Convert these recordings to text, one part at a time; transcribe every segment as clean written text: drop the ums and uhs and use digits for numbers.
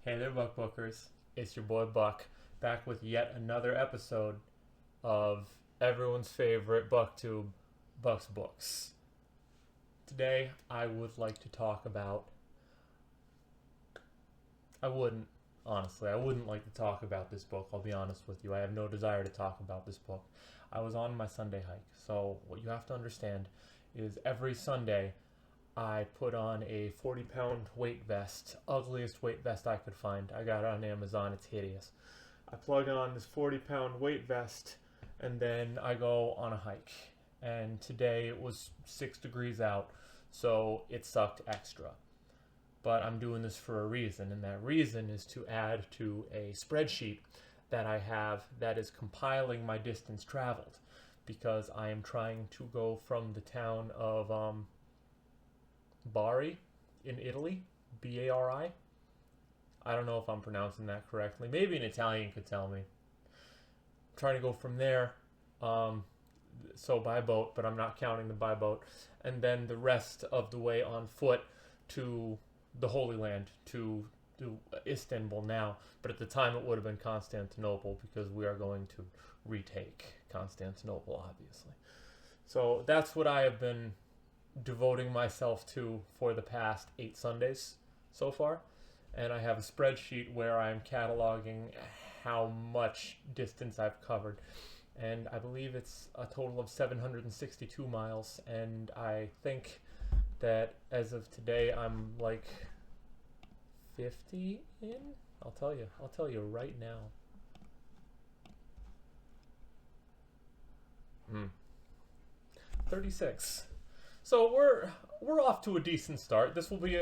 Hey there, Buck Bookers. It's your boy Buck, back with yet another episode of everyone's favorite BuckTube, Buck's Books. Today, I would like to talk about... I wouldn't like to talk about this book, I'll be honest with you. I have no desire to talk about this book. I was on my Sunday hike, so what you have to understand is every Sunday, I put on a 40-pound weight vest, ugliest weight vest I could find. I got it on Amazon, it's hideous. I plug on this 40-pound weight vest, and then I go on a hike. And today it was 6 degrees out, so it sucked extra. But I'm doing this for a reason, and that reason is to add to a spreadsheet that I have that is compiling my distance traveled, because I am trying to go from the town of Bari in Italy, B-A-R-I. I don't know if I'm pronouncing that correctly. Maybe an Italian could tell me. I'm trying to go from there, so by boat, but I'm not counting the by boat, and then the rest of the way on foot to the Holy Land, to Istanbul now, but at the time it would have been Constantinople, because we are going to retake Constantinople, obviously. So that's what I have been devoting myself to for the past 8 Sundays so far, and I have a spreadsheet where I'm cataloging how much distance I've covered, and I believe it's a total of 762 miles, and I think that as of today I'm like 50 in. I'll tell you right now. 36. So we're off to a decent start. This will be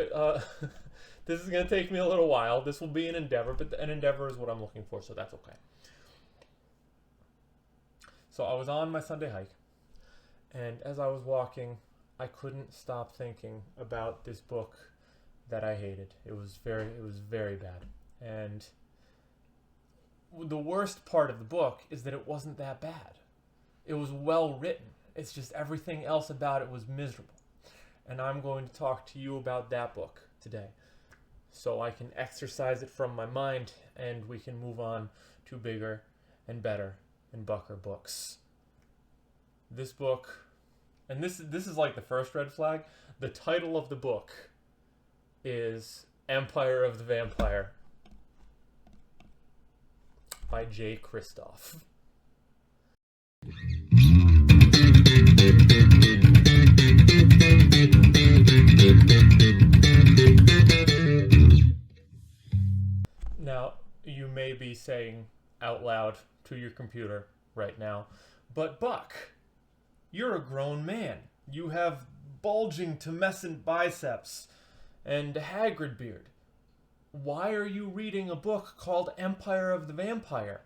this is going to take me a little while. This will be an endeavor, but an endeavor is what I'm looking for, so that's okay. So I was on my Sunday hike, and as I was walking, I couldn't stop thinking about this book that I hated. It was very bad. And the worst part of the book is that it wasn't that bad. It was well written. It's just everything else about it was miserable. And I'm going to talk to you about that book today, so I can exercise it from my mind, and we can move on to bigger and better and bucker books. This book, and this is like the first red flag, the title of the book is Empire of the Vampire by Kristoff. Now, you may be saying out loud to your computer right now, but Buck, you're a grown man. You have bulging tumescent biceps and a Hagrid beard. Why are you reading a book called Empire of the Vampire?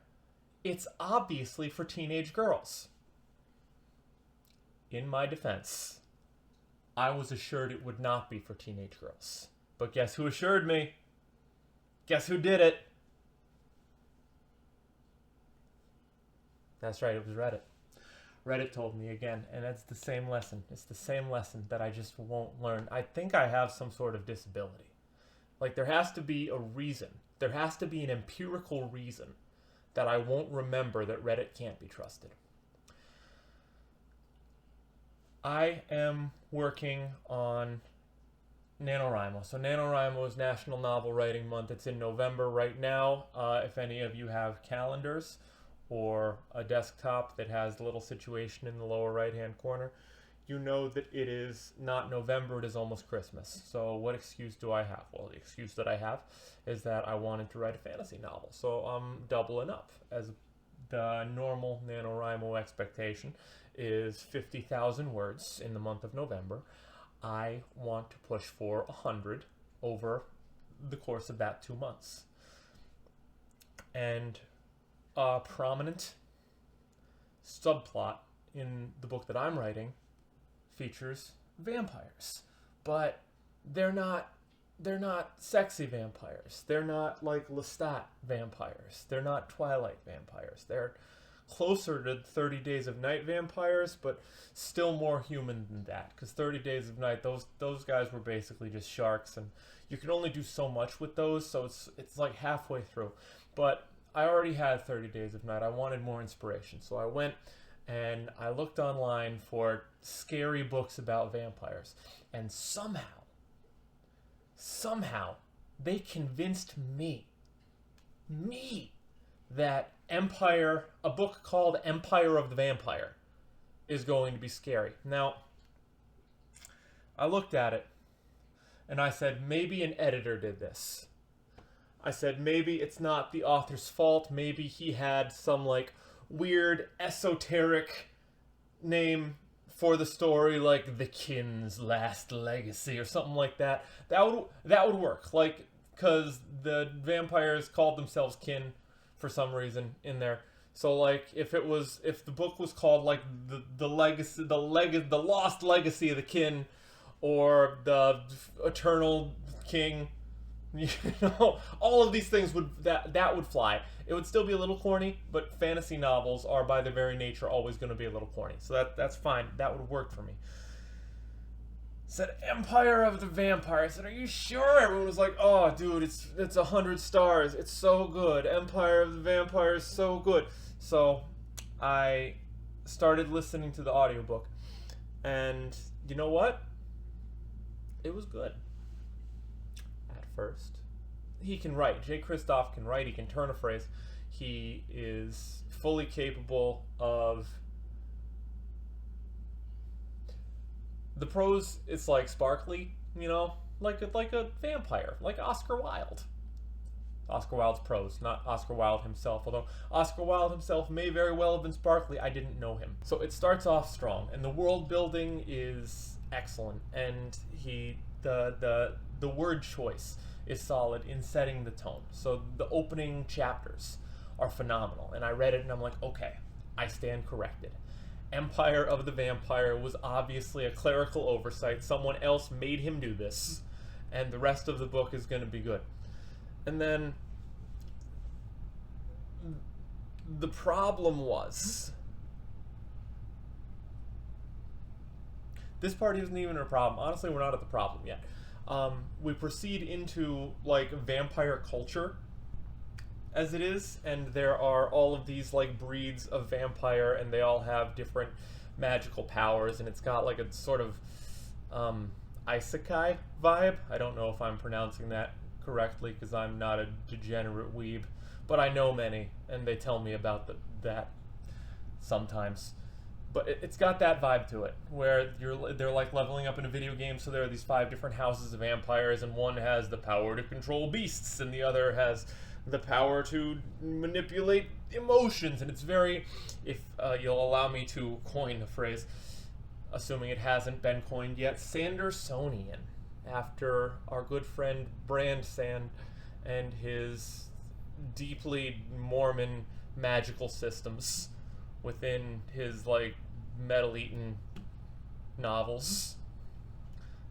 It's obviously for teenage girls. In my defense, I was assured it would not be for teenage girls. But guess who assured me? Guess who did it? That's right, it was Reddit. Reddit told me again, and it's the same lesson. It's the same lesson that I just won't learn. I think I have some sort of disability. Like, there has to be a reason. There has to be an empirical reason that I won't remember that Reddit can't be trusted. I am working on NaNoWriMo. So NaNoWriMo is National Novel Writing Month. It's in November right now. If any of you have calendars or a desktop that has the little situation in the lower right-hand corner, you know that it is not November, it is almost Christmas. So what excuse do I have? Well, the excuse that I have is that I wanted to write a fantasy novel. So I'm doubling up. As the normal NaNoWriMo expectation is 50,000 words in the month of November. I want to push for 100 over the course of that 2 months. And a prominent subplot in the book that I'm writing features vampires, but they're not sexy vampires. They're not like Lestat vampires. They're not Twilight vampires. They're closer to 30 Days of Night vampires, but still more human than that. Because 30 Days of Night, those guys were basically just sharks, and you can only do so much with those, so it's like halfway through. But I already had 30 Days of Night. I wanted more inspiration, so I went and I looked online for scary books about vampires, and somehow, they convinced me, that a book called Empire of the Vampire is going to be scary. Now, I looked at it, and I said, maybe an editor did this. I said, maybe it's not the author's fault. Maybe he had some, like, weird, esoteric name for the story, like The Kin's Last Legacy or something like that. That would work, like, because the vampires called themselves kin for some reason in there. So, like, if the book was called, like, the Lost Legacy of the Kin, or the Eternal King, you know, all of these things that would fly. It would still be a little corny, but fantasy novels are by their very nature always going to be a little corny. So that's fine. That would work for me. Said Empire of the Vampire. I said, are you sure? Everyone was like, oh, dude, it's 100 stars. It's so good. Empire of the Vampire is so good. So I started listening to the audiobook. And you know what? It was good. At first. He can write. J. Kristoff can write. He can turn a phrase. He is fully capable of... The prose is like sparkly, you know, like a vampire, like Oscar Wilde. Oscar Wilde's prose, not Oscar Wilde himself. Although Oscar Wilde himself may very well have been sparkly, I didn't know him. So it starts off strong, and the world building is excellent, and the word choice is solid in setting the tone. So the opening chapters are phenomenal, and I read it and I'm like, okay, I stand corrected. Empire of the Vampire was obviously a clerical oversight. Someone else made him do this, and the rest of the book is going to be good. And then the problem was, this part isn't even a problem. Honestly, we're not at the problem yet. We proceed into, like, vampire culture as it is, and there are all of these, like, breeds of vampire, and they all have different magical powers, and it's got, like, a sort of isekai vibe. I don't know if I'm pronouncing that correctly, because I'm not a degenerate weeb, but I know many, and they tell me about that sometimes. But it's got that vibe to it, where they're like leveling up in a video game, so there are these 5 different houses of vampires, and one has the power to control beasts, and the other has the power to manipulate emotions, and it's very, if you'll allow me to coin a phrase, assuming it hasn't been coined yet, Sandersonian, after our good friend Brand Sand and his deeply Mormon magical systems within his, like, metal-eaten novels.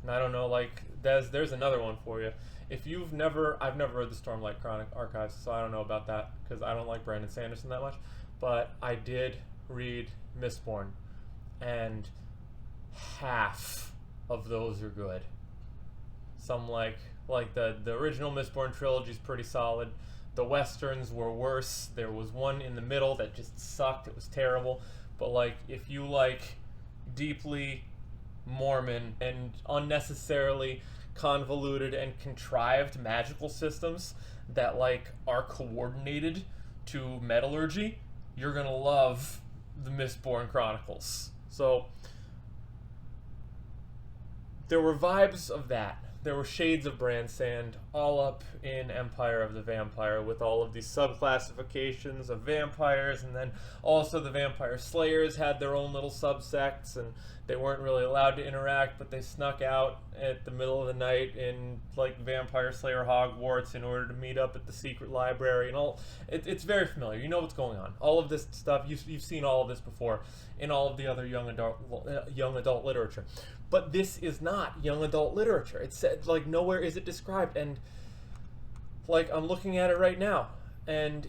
And I don't know, like, there's another one for you. If I've never read the Stormlight Chronic Archives, so I don't know about that, because I don't like Brandon Sanderson that much, but I did read Mistborn, and half of those are good. Some, like the original Mistborn trilogy is pretty solid. The westerns were worse. There was one in the middle that just sucked. It was terrible. But, like, if you like deeply Mormon and unnecessarily convoluted and contrived magical systems that, like, are coordinated to metallurgy, you're gonna love the Mistborn Chronicles. So there were vibes of that. There were shades of Brand Sand all up in Empire of the Vampire, with all of these subclassifications of vampires, and then also the Vampire Slayers had their own little subsects, and they weren't really allowed to interact, but they snuck out at the middle of the night in, like, Vampire Slayer Hogwarts in order to meet up at the secret library, and all. It's very familiar. You know what's going on. All of this stuff, you've seen all of this before in all of the other young adult literature. But this is not young adult literature. It's said, like, nowhere is it described, and, like, I'm looking at it right now, and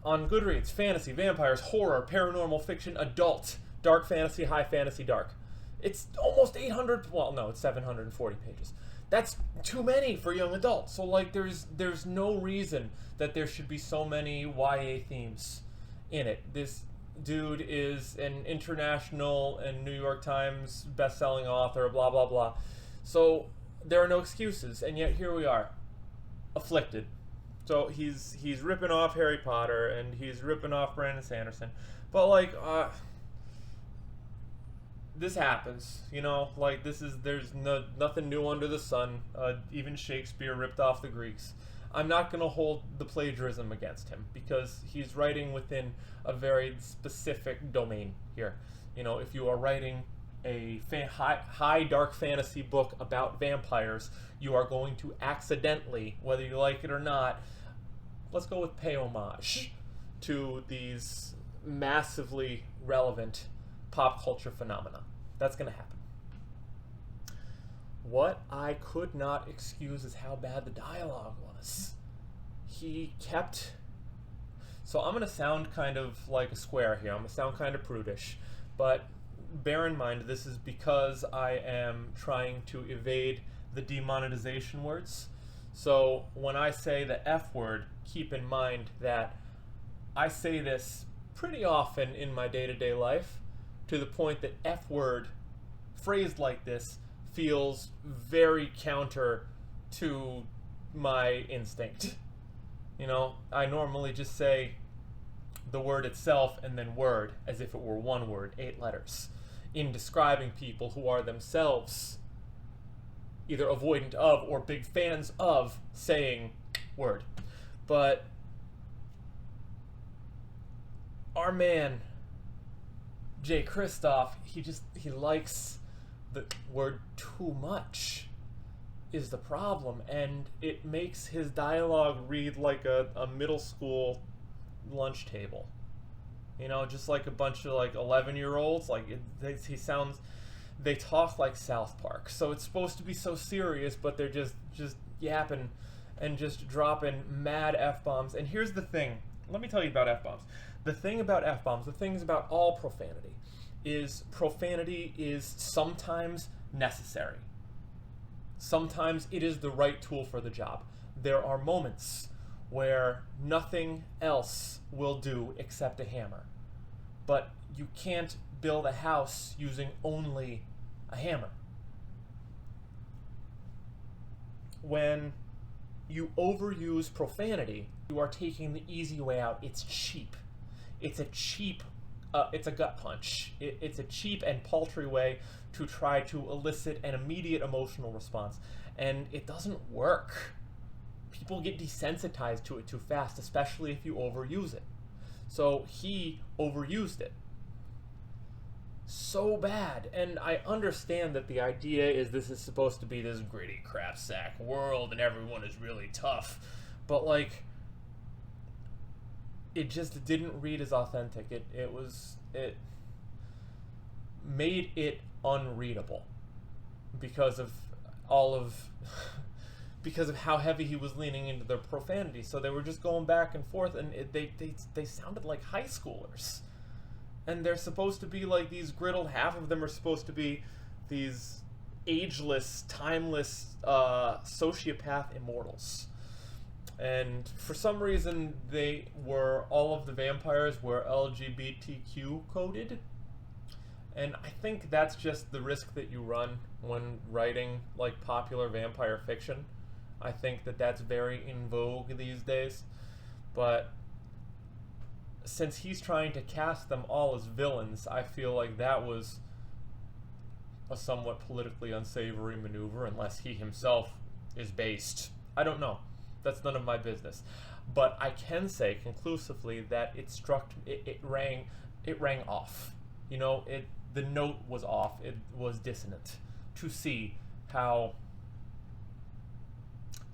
On Goodreads, fantasy, vampires, horror, paranormal fiction, adult, dark fantasy, high fantasy, dark. It's almost 800, well, no, it's 740 pages. That's too many for young adults. So, like, there's no reason that there should be so many YA themes in it. This dude is an international and New York Times best-selling author, blah, blah, blah. So, there are no excuses, and yet here we are, afflicted. So, he's ripping off Harry Potter, and he's ripping off Brandon Sanderson. But, like, this happens, you know, like there's nothing new under the sun. Even Shakespeare ripped off the Greeks. I'm not going to hold the plagiarism against him because he's writing within a very specific domain here. You know, if you are writing a high dark fantasy book about vampires, you are going to accidentally, whether you like it or not, let's go with pay homage to these massively relevant pop culture phenomena. That's going to happen. What I could not excuse is how bad the dialogue was. He kept... So I'm going to sound kind of like a square here. I'm going to sound kind of prudish. But bear in mind, this is because I am trying to evade the demonetization words. So when I say the F word, keep in mind that I say this pretty often in my day-to-day life, to the point that F word, phrased like this, feels very counter to my instinct. You know, I normally just say the word itself and then word, as if it were one word, 8 letters, in describing people who are themselves either avoidant of or big fans of saying word. But our man, Jay Kristoff, he likes the word too much is the problem, and it makes his dialogue read like a middle school lunch table. You know, just like a bunch of like 11-year-olds. Like they talk like South Park. So it's supposed to be so serious, but they're just yapping and just dropping mad F-bombs. And here's the thing. Let me tell you about F-bombs. The thing about F-bombs, the things about all profanity is sometimes necessary. Sometimes it is the right tool for the job. There are moments where nothing else will do except a hammer. But you can't build a house using only a hammer. When you overuse profanity, you are taking the easy way out. It's cheap. It's a gut punch. It's a cheap and paltry way to try to elicit an immediate emotional response. And it doesn't work. People get desensitized to it too fast, especially if you overuse it. So he overused it so bad. And I understand that the idea is this is supposed to be this gritty crap sack world and everyone is really tough. But like, it just didn't read as authentic. It made it unreadable because of because of how heavy he was leaning into their profanity. So they were just going back and forth, and they sounded like high schoolers. And they're supposed to be like these griddled. Half of them are supposed to be these ageless, timeless sociopath immortals. And for some reason, all of the vampires were LGBTQ coded. And I think that's just the risk that you run when writing like popular vampire fiction. I think that that's very in vogue these days. But since he's trying to cast them all as villains, I feel like that was a somewhat politically unsavory maneuver, unless he himself is based. I don't know. That's none of my business. But I can say conclusively that it rang off. You know, the note was off. It was dissonant. To see how...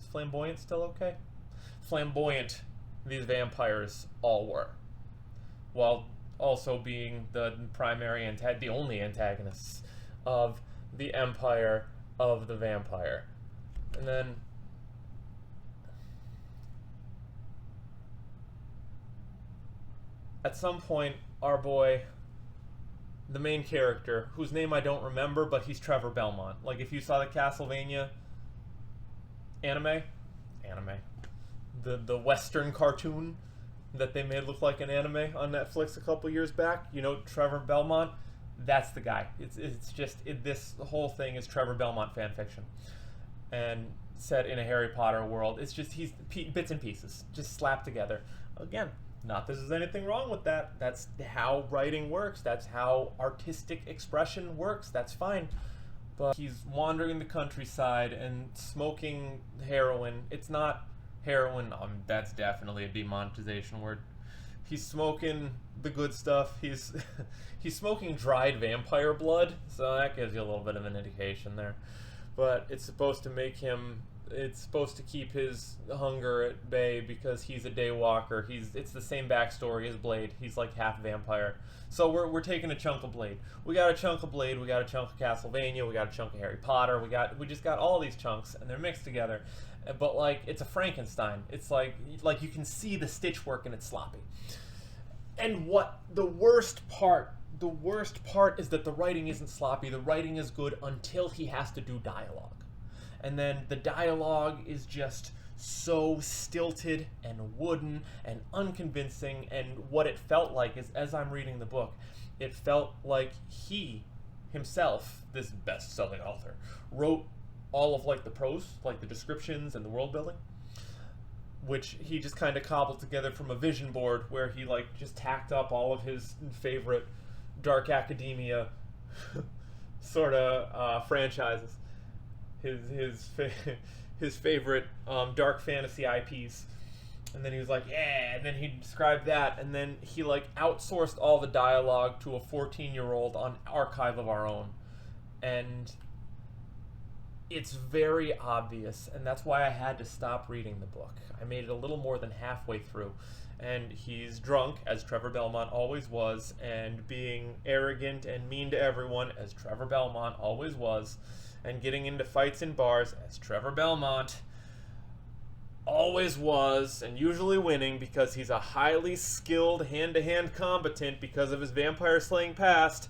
Is flamboyant still okay? Flamboyant these vampires all were. While also being the primary the only antagonists of the empire of the vampire. And then... at some point, our boy, the main character, whose name I don't remember, but he's Trevor Belmont. Like, if you saw the Castlevania anime, the Western cartoon that they made look like an anime on Netflix a couple years back, you know, Trevor Belmont, that's the guy. This whole thing is Trevor Belmont fan fiction, and set in a Harry Potter world. It's just, he's bits and pieces just slapped together. Again, not that there's anything wrong with that. That's how writing works. That's how artistic expression works. That's fine. But he's wandering the countryside and smoking heroin. It's not heroin. That's definitely a demonetization word. He's smoking the good stuff. He's smoking dried vampire blood, so that gives you a little bit of an indication there. But it's supposed to make him, it's supposed to keep his hunger at bay because he's a day walker. It's the same backstory as Blade. He's like half vampire. So we're taking a chunk of Blade. We got a chunk of Blade, we got a chunk of Castlevania, we got a chunk of Harry Potter, we just got all these chunks and they're mixed together. But like, it's a Frankenstein. It's like you can see the stitch work and it's sloppy. And what the worst part is that the writing isn't sloppy. The writing is good until he has to do dialogue. And then the dialogue is just so stilted and wooden and unconvincing, and what it felt like is, as I'm reading the book, it felt like he himself, this best-selling author, wrote all of like the prose, like the descriptions and the world building, which he just kind of cobbled together from a vision board where he like just tacked up all of his favorite dark academia sort of franchises, his favorite dark fantasy IPs, and then he was like, yeah, and then he described that, and then he like outsourced all the dialogue to a 14-year-old on Archive of Our Own, and it's very obvious, and that's why I had to stop reading the book. I made it a little more than halfway through, and he's drunk, as Trevor Belmont always was, and being arrogant and mean to everyone, as Trevor Belmont always was, and getting into fights in bars, as Trevor Belmont always was, and usually winning because he's a highly skilled hand-to-hand combatant because of his vampire-slaying past,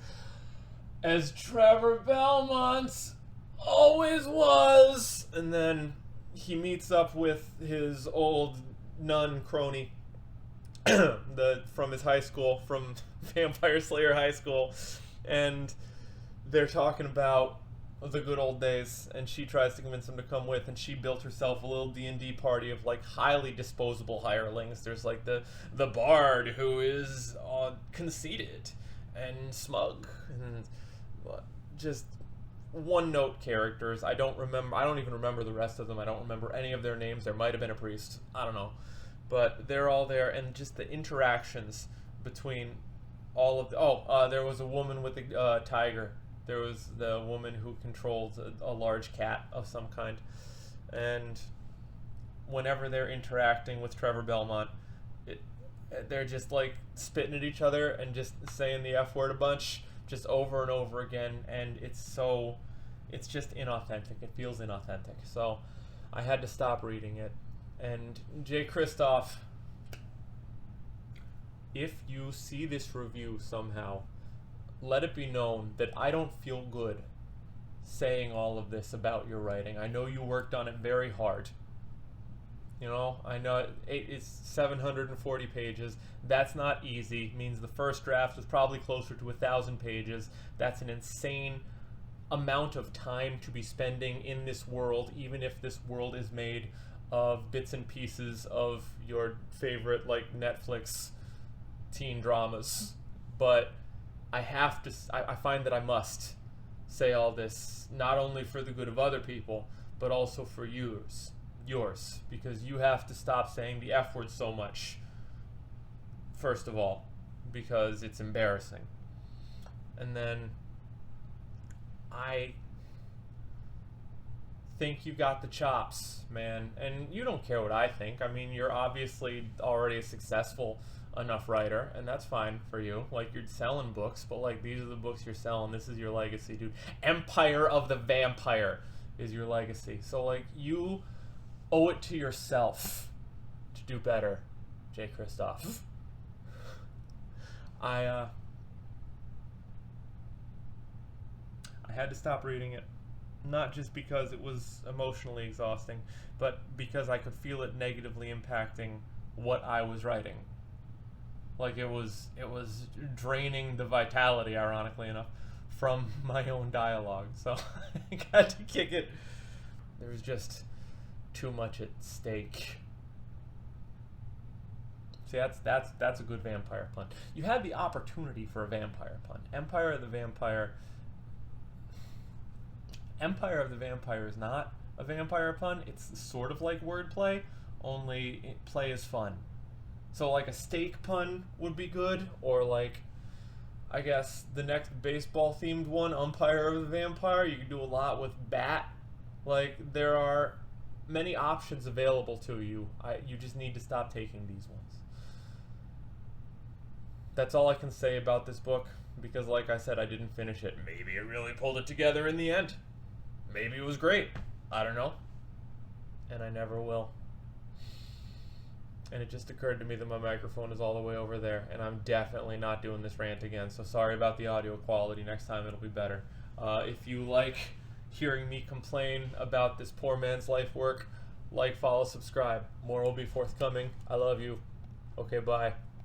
as Trevor Belmont always was. And then he meets up with his old nun crony from his high school, from Vampire Slayer High School, and they're talking about the good old days, and she tries to convince him to come with, and she built herself a little D&D party of like highly disposable hirelings. There's like the bard who is conceited and smug and just one-note characters. I don't even remember the rest of them. I don't remember any of their names. There might have been a priest. I don't know. But they're all there, and just the interactions between all of the... there was a woman with a tiger. There was the woman who controls a large cat of some kind. And whenever they're interacting with Trevor Belmont, they're just like spitting at each other and just saying the F word a bunch, just over and over again, and it's just inauthentic. It feels inauthentic. So I had to stop reading it. And Jay Kristoff, if you see this review somehow, let it be known that I don't feel good saying all of this about your writing. I know you worked on it very hard. You know, I know it's 740 pages. That's not easy. It means the first draft was probably closer to 1,000 pages. That's an insane amount of time to be spending in this world, even if this world is made of bits and pieces of your favorite like Netflix teen dramas. But I find that I must say all this, not only for the good of other people, but also for yours, because you have to stop saying the F word so much, first of all, because it's embarrassing. And then I think you got the chops, man, and you don't care what I think. I mean, you're obviously already a successful enough writer, and that's fine for you. Like, you're selling books, but like, these are the books you're selling. This is your legacy, dude. Empire of the Vampire is your legacy. So like, you owe it to yourself to do better, Jay Kristoff. I had to stop reading it. Not just because it was emotionally exhausting, but because I could feel it negatively impacting what I was writing. Like it was draining the vitality, ironically enough, from my own dialogue. So I got to kick it. There was just too much at stake. See, that's a good vampire pun. You had the opportunity for a vampire pun. Empire of the Vampire is not a vampire pun. It's sort of like wordplay, only play is fun. So like a steak pun would be good, or like, I guess the next baseball themed one, Umpire of the Vampire, you can do a lot with bat. Like, there are many options available to you. You just need to stop taking these ones. That's all I can say about this book, because like I said, I didn't finish it. Maybe it really pulled it together in the end. Maybe it was great. I don't know. And I never will. And it just occurred to me that my microphone is all the way over there, and I'm definitely not doing this rant again, so sorry about the audio quality. Next time it'll be better. If you like hearing me complain about this poor man's life work, like, follow, subscribe. More will be forthcoming. I love you. Okay, bye.